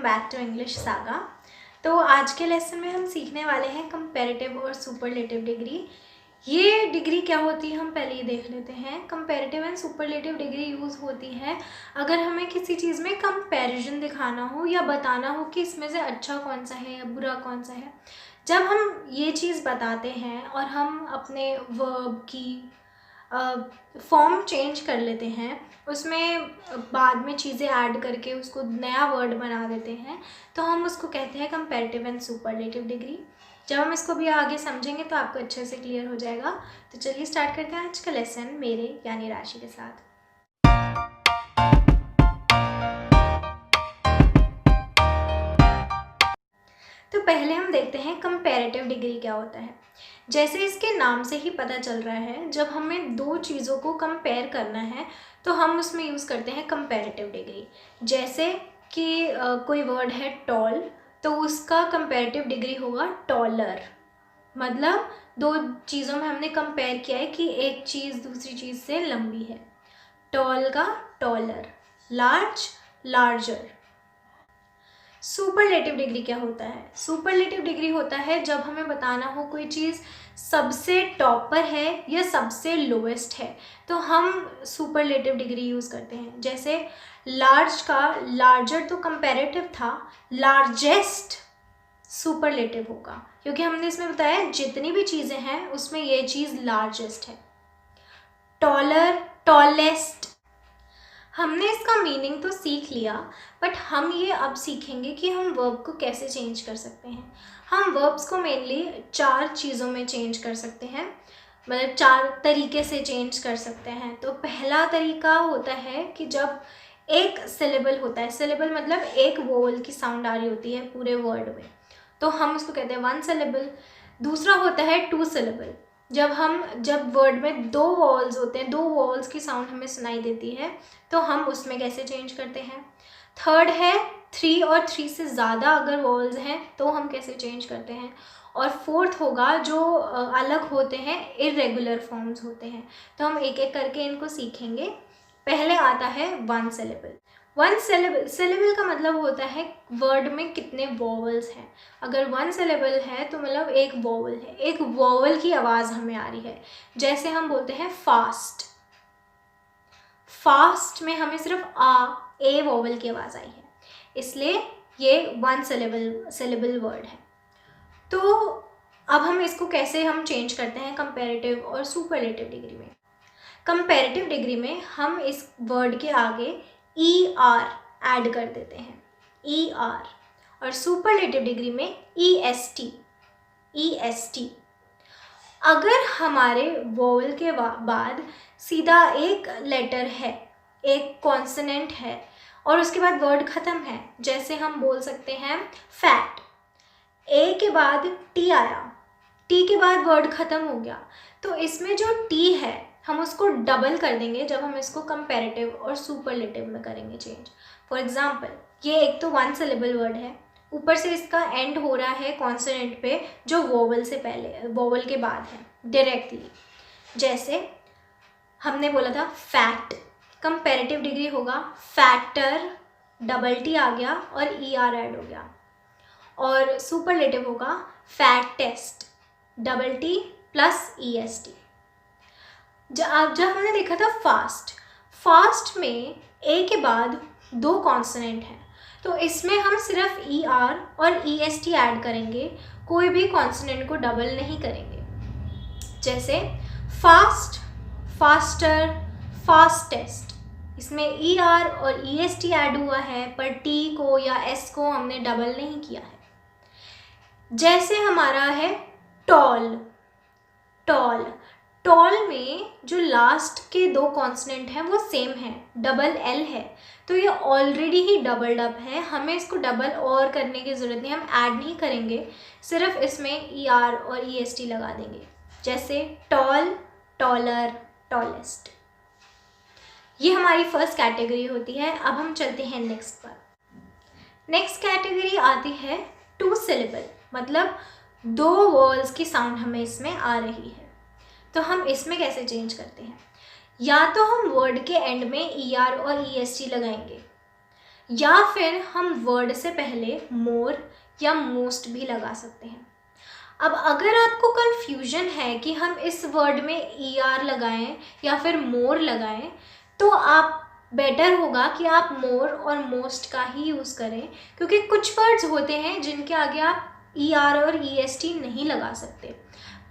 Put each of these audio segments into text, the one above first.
Back to English saga. तो आज के लेसन में हम सीखने वाले हैं कंपैरेटिव और सुपरलेटिव डिग्री। ये डिग्री क्या होती है हम पहले ही देख लेते हैं। Comparative and superlative degree use होती है अगर हमें किसी चीज़ में कंपैरिजन दिखाना हो या बताना हो कि इसमें से अच्छा कौन सा है या बुरा कौन सा है। जब हम ये चीज़ बताते हैं और हम अपने वर्ब की फॉर्म चेंज कर लेते हैं, उसमें बाद में चीज़ें ऐड करके उसको नया वर्ड बना देते हैं, तो हम उसको कहते हैं कंपैरेटिव एंड सुपरलेटिव डिग्री। जब हम इसको भी आगे समझेंगे तो आपको अच्छे से क्लियर हो जाएगा। तो चलिए स्टार्ट करते हैं आज का लेसन मेरे यानी राशि के साथ। तो पहले हम देखते हैं कंपैरेटिव डिग्री क्या होता है। जैसे इसके नाम से ही पता चल रहा है, जब हमें दो चीज़ों को कंपेयर करना है तो हम उसमें यूज़ करते हैं कंपैरेटिव डिग्री। जैसे कि कोई वर्ड है टॉल, तो उसका कंपैरेटिव डिग्री होगा टॉलर। मतलब दो चीज़ों में हमने कंपेयर किया है कि एक चीज़ दूसरी चीज़ से लंबी है। टॉल का taller, large larger. Superlative degree क्या होता है? सुपरलेटिव डिग्री होता है जब हमें बताना हो कोई चीज़ सबसे टॉप पर है या सबसे लोएस्ट है, तो हम सुपरलेटिव डिग्री यूज़ करते हैं। जैसे लार्ज का लार्जर तो कंपैरेटिव था, लार्जेस्ट सुपरलेटिव होगा, क्योंकि हमने इसमें बताया जितनी भी चीज़ें हैं उसमें ये चीज़ लार्जेस्ट है। Taller, tallest. हमने इसका मीनिंग तो सीख लिया, बट हम ये अब सीखेंगे कि हम वर्ब को कैसे चेंज कर सकते हैं। हम वर्ब्स को मेनली 4 चीज़ों में चेंज कर सकते हैं, मतलब 4 तरीके से चेंज कर सकते हैं। तो पहला तरीका होता है कि जब एक सिलेबल होता है, सिलेबल मतलब एक वोवल की साउंड आ रही होती है पूरे वर्ड में, तो हम उसको कहते हैं 1 सिलेबल। दूसरा होता है 2 सिलेबल, जब वर्ड में 2 वॉवल्स होते हैं, 2 वॉवल्स की साउंड हमें सुनाई देती है, तो हम उसमें कैसे चेंज करते हैं। थर्ड है 3 और 3 से ज़्यादा अगर वॉवल्स हैं तो हम कैसे चेंज करते हैं। और फोर्थ होगा जो अलग होते हैं, इरेगुलर फॉर्म्स होते हैं। तो हम एक एक करके इनको सीखेंगे। पहले आता है 1 सिलेबल। 1 सिलेबल का मतलब होता है वर्ड में कितने वॉवल्स हैं। अगर 1 सिलेबल है तो मतलब एक वॉवल है, एक वॉवल की आवाज़ हमें आ रही है। जैसे हम बोलते हैं फास्ट, फास्ट में हमें सिर्फ ए वॉवल की आवाज़ आई है, इसलिए ये 1 सिलेबल वर्ड है। तो अब हम इसको कैसे हम चेंज करते हैं कंपैरेटिव और सुपरलेटिव डिग्री में। कंपैरेटिव डिग्री में हम इस वर्ड के आगे ER ऐड कर देते हैं, ER। और सुपरलेटिव डिग्री में EST। अगर हमारे वोवल के बाद सीधा एक लेटर है, एक कॉन्सोनेंट है और उसके बाद वर्ड ख़त्म है, जैसे हम बोल सकते हैं फैट, ए के बाद टी आया, टी के बाद वर्ड ख़त्म हो गया, तो इसमें जो टी है हम उसको डबल कर देंगे जब हम इसको कंपैरेटिव और सुपरलेटिव में करेंगे चेंज। फॉर एग्जांपल, ये एक तो 1 सिलेबल वर्ड है, ऊपर से इसका एंड हो रहा है कॉन्सोनेंट पे जो वोवल से पहले, वोवल के बाद है डायरेक्टली। जैसे हमने बोला था फैट, कंपैरेटिव डिग्री होगा फैक्टर, डबल टी आ गया और ER ऐड हो गया। और सुपरलेटिव होगा fattest, double T plus EST। जब हमने देखा था फास्ट में ए के बाद 2 कॉन्सोनेंट हैं, तो इसमें हम सिर्फ ER और EST ऐड करेंगे, कोई भी कॉन्सोनेंट को डबल नहीं करेंगे। जैसे फास्ट, फास्टर, फास्टेस्ट, इसमें ER और EST ऐड हुआ है, पर T को या S को हमने डबल नहीं किया है। जैसे हमारा है टॉल, टॉल में जो लास्ट के 2 कॉन्सोनेंट हैं वो सेम है, डबल L है, तो ये ऑलरेडी ही डबल्ड अप है, हमें इसको डबल और करने की ज़रूरत नहीं, हम ऐड नहीं करेंगे, सिर्फ इसमें ER और EST लगा देंगे। जैसे टॉल, टॉलर, टॉलेस्ट। ये हमारी फर्स्ट कैटेगरी होती है। अब हम चलते हैं नेक्स्ट पर। नेक्स्ट कैटेगरी आती है 2 सिलेबल, मतलब 2 वॉवल्स की साउंड हमें इसमें आ रही है। तो हम इसमें कैसे चेंज करते हैं? या तो हम वर्ड के एंड में ER और EST लगाएंगे, या फिर हम वर्ड से पहले मोर या मोस्ट भी लगा सकते हैं। अब अगर आपको कन्फ्यूजन है कि हम इस वर्ड में ER लगाएं या फिर मोर लगाएं, तो आप बेटर होगा कि आप मोर और मोस्ट का ही यूज़ करें, क्योंकि कुछ वर्ड्स होते हैं जिनके आगे आप ER और EST नहीं लगा सकते।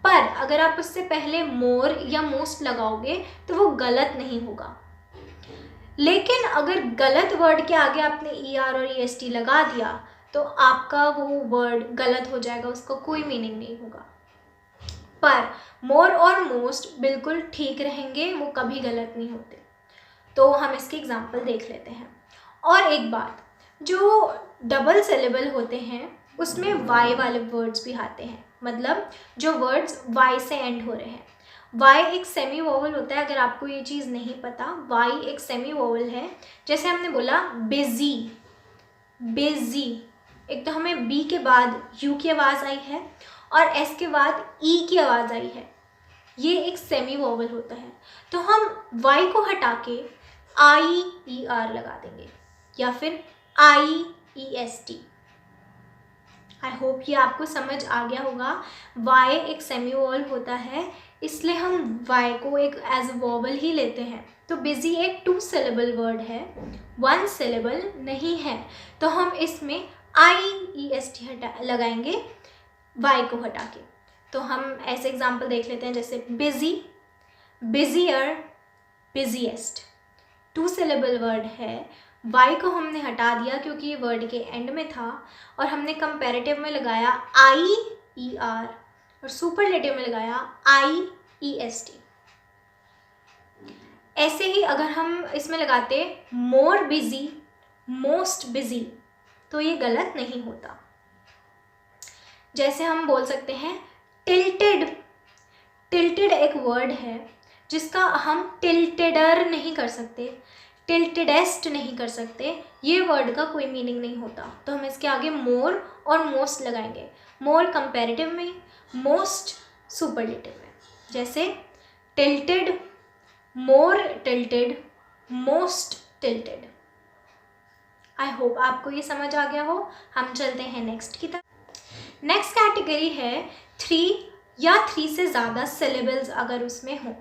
पर अगर आप उससे पहले मोर या मोस्ट लगाओगे तो वो गलत नहीं होगा। लेकिन अगर गलत वर्ड के आगे आपने ER और EST लगा दिया तो आपका वो वर्ड गलत हो जाएगा, उसका कोई मीनिंग नहीं होगा। पर मोर और मोस्ट बिल्कुल ठीक रहेंगे, वो कभी गलत नहीं होते। तो हम इसके एग्जाम्पल देख लेते हैं। और एक बात, जो डबल सिलेबल होते हैं उसमें वाई वाले वर्ड्स भी आते हैं, मतलब जो वर्ड्स वाई से एंड हो रहे हैं। वाई एक सेमी वोवल होता है, अगर आपको ये चीज़ नहीं पता, वाई एक सेमी वोवल है। जैसे हमने बोला बिजी, बिजी, एक तो हमें बी के बाद यू की आवाज़ आई है और एस के बाद ई की आवाज़ आई है, ये एक सेमी वोवल होता है। तो हम वाई को हटा के IER लगा देंगे या फिर IEST। आई होप ये आपको समझ आ गया होगा। वाई एक सेमी वोवल होता है, इसलिए हम वाई को एक एज वोवल ही लेते हैं। तो बिजी एक 2 सिलेबल वर्ड है, 1 सिलेबल नहीं है, तो हम इसमें IEST लगाएंगे वाई को हटा के। तो हम ऐसे एग्जाम्पल देख लेते हैं, जैसे busy, busier, busiest. 2 syllable word है, वाई को हमने हटा दिया क्योंकि ये वर्ड के एंड में था, और हमने कंपैरेटिव में लगाया IER और सुपरलेटिव में लगाया IEST। ऐसे ही अगर हम इसमें लगाते मोर बिजी, मोस्ट बिजी, तो ये गलत नहीं होता। जैसे हम बोल सकते हैं टिल्टेड। टिल्टेड एक वर्ड है जिसका हम टिल्टेडर नहीं कर सकते, टिल्टेडेस्ट नहीं कर सकते, ये वर्ड का कोई मीनिंग नहीं होता। तो हम इसके आगे मोर और मोस्ट लगाएंगे, मोर कंपैरेटिव में, मोस्ट सुपरलेटिव में। जैसे tilted, more tilted, most tilted. I hope आपको ये समझ आ गया हो। हम चलते हैं नेक्स्ट की तरफ। नेक्स्ट कैटेगरी है 3 या 3 से ज़्यादा सिलेबल्स अगर उसमें हो,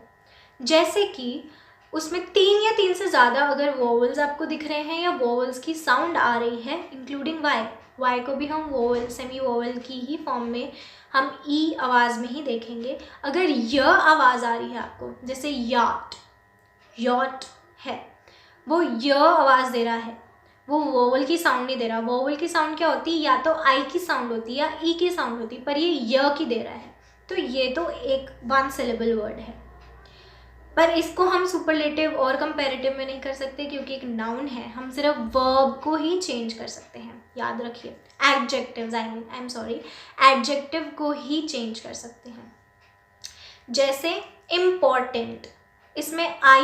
जैसे कि उसमें 3 या 3 से ज़्यादा अगर वोवल्स आपको दिख रहे हैं या वोवल्स की साउंड आ रही है, इंक्लूडिंग वाई। वाई को भी हम वोवल, सेमी वोवल की ही फॉर्म में हम ई आवाज़ में ही देखेंगे। अगर य आवाज़ आ रही है आपको, जैसे याट, यॉट है, वो य आवाज़ दे रहा है, वो वोवल की साउंड नहीं दे रहा। वोवल की साउंड क्या होती है, या तो आई की साउंड होती है या ई की साउंड होती है, पर ये य की दे रहा है, तो ये तो एक 1 सिलेबल वर्ड है। पर इसको हम सुपरलेटिव और कंपैरेटिव में नहीं कर सकते क्योंकि एक नाउन है, हम सिर्फ वर्ब को ही चेंज कर सकते हैं, याद रखिए। Adjectives, I am sorry, adjective को ही चेंज कर सकते हैं। जैसे इम्पॉर्टेंट, इसमें I,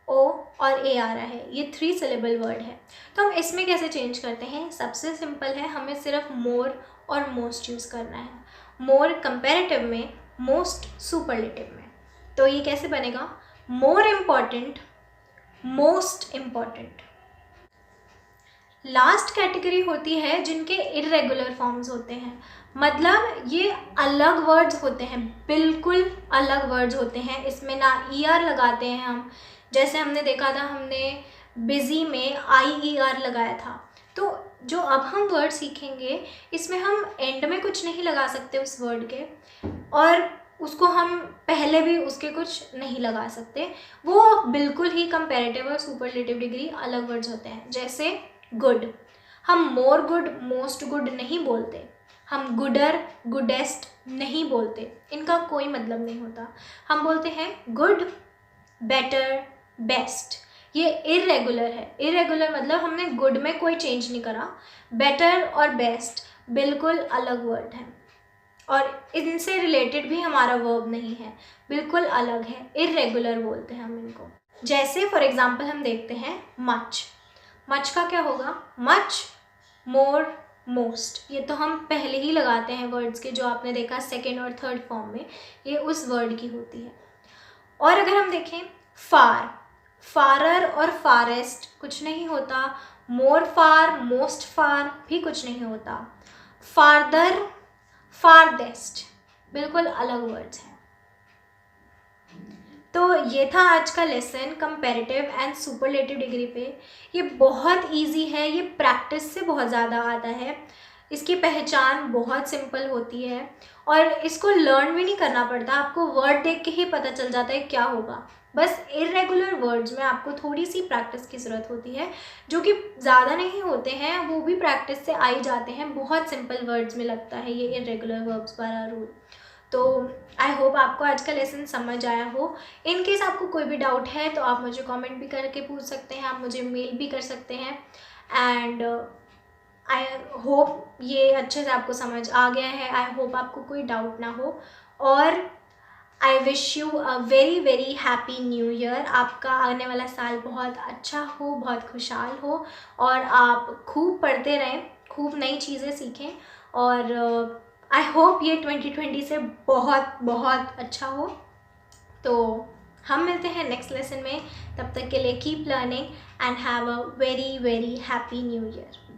O और A आ रहा है, ये 3 सिलेबल वर्ड है। तो हम इसमें कैसे चेंज करते हैं? सबसे सिंपल है, हमें सिर्फ मोर और मोस्ट यूज़ करना है। मोर कंपैरेटिव में, मोस्ट सुपरलेटिव में। तो ये कैसे बनेगा? More important, most important. Last category होती है जिनके इर्रेगुलर फॉर्म्स होते हैं, मतलब ये अलग वर्ड्स होते हैं, बिल्कुल अलग वर्ड्स होते हैं। इसमें ना ER लगाते हैं हम, जैसे हमने देखा था, हमने बिजी में IER लगाया था। तो जो अब हम वर्ड सीखेंगे, इसमें हम एंड में कुछ नहीं लगा सकते उस वर्ड के, और उसको हम पहले भी उसके कुछ नहीं लगा सकते। वो बिल्कुल ही कंपैरेटिव और सुपरलेटिव डिग्री अलग वर्ड्स होते हैं। जैसे गुड, हम मोर गुड, मोस्ट गुड नहीं बोलते, हम गुडर, गुडेस्ट नहीं बोलते, इनका कोई मतलब नहीं होता। हम बोलते हैं गुड, बेटर, बेस्ट। ये इर्रेगुलर है। इर्रेगुलर मतलब हमने गुड में कोई चेंज नहीं करा। बेटर और बेस्ट बिल्कुल अलग वर्ड है, और इनसे रिलेटेड भी हमारा वर्ब नहीं है, बिल्कुल अलग है, इर्रेगुलर बोलते हैं हम इनको। जैसे फॉर एग्जांपल हम देखते हैं मच। मच का क्या होगा? मच, मोर, मोस्ट। ये तो हम पहले ही लगाते हैं वर्ड्स के, जो आपने देखा सेकेंड और थर्ड फॉर्म में, ये उस वर्ड की होती है। और अगर हम देखें फार, फारर और फारेस्ट कुछ नहीं होता, मोर फार, मोस्ट फार भी कुछ नहीं होता। फारदर, फारदेस्ट बिल्कुल अलग वर्ड्स हैं। तो ये था आज का lesson comparative and superlative degree पे। ये बहुत इजी है, ये प्रैक्टिस से बहुत ज़्यादा आता है। इसकी पहचान बहुत सिंपल होती है और इसको लर्न भी नहीं करना पड़ता, आपको वर्ड देख के ही पता चल जाता है क्या होगा। बस इरेगुलर वर्ड्स में आपको थोड़ी सी प्रैक्टिस की ज़रूरत होती है, जो कि ज़्यादा नहीं होते हैं, वो भी प्रैक्टिस से आ ही जाते हैं। बहुत सिंपल वर्ड्स में लगता है ये इरेगुलर वर्ब्स वाला रूल। तो आई होप आपको आज का लेसन समझ आया हो। इन केस आपको कोई भी डाउट है तो आप मुझे कमेंट भी करके पूछ सकते हैं, आप मुझे मेल भी कर सकते हैं। एंड आई होप ये अच्छे से आपको समझ आ गया है। आई होप आपको कोई डाउट ना हो। और I wish you a very very happy new year. आपका आने वाला साल बहुत अच्छा हो, बहुत खुशहाल हो और आप खूब पढ़ते रहें, खूब नई चीज़ें सीखें। और आई होप ये 2020 से बहुत बहुत अच्छा हो। तो हम मिलते हैं नेक्स्ट लेसन में, तब तक के लिए keep learning and have a very very happy new year.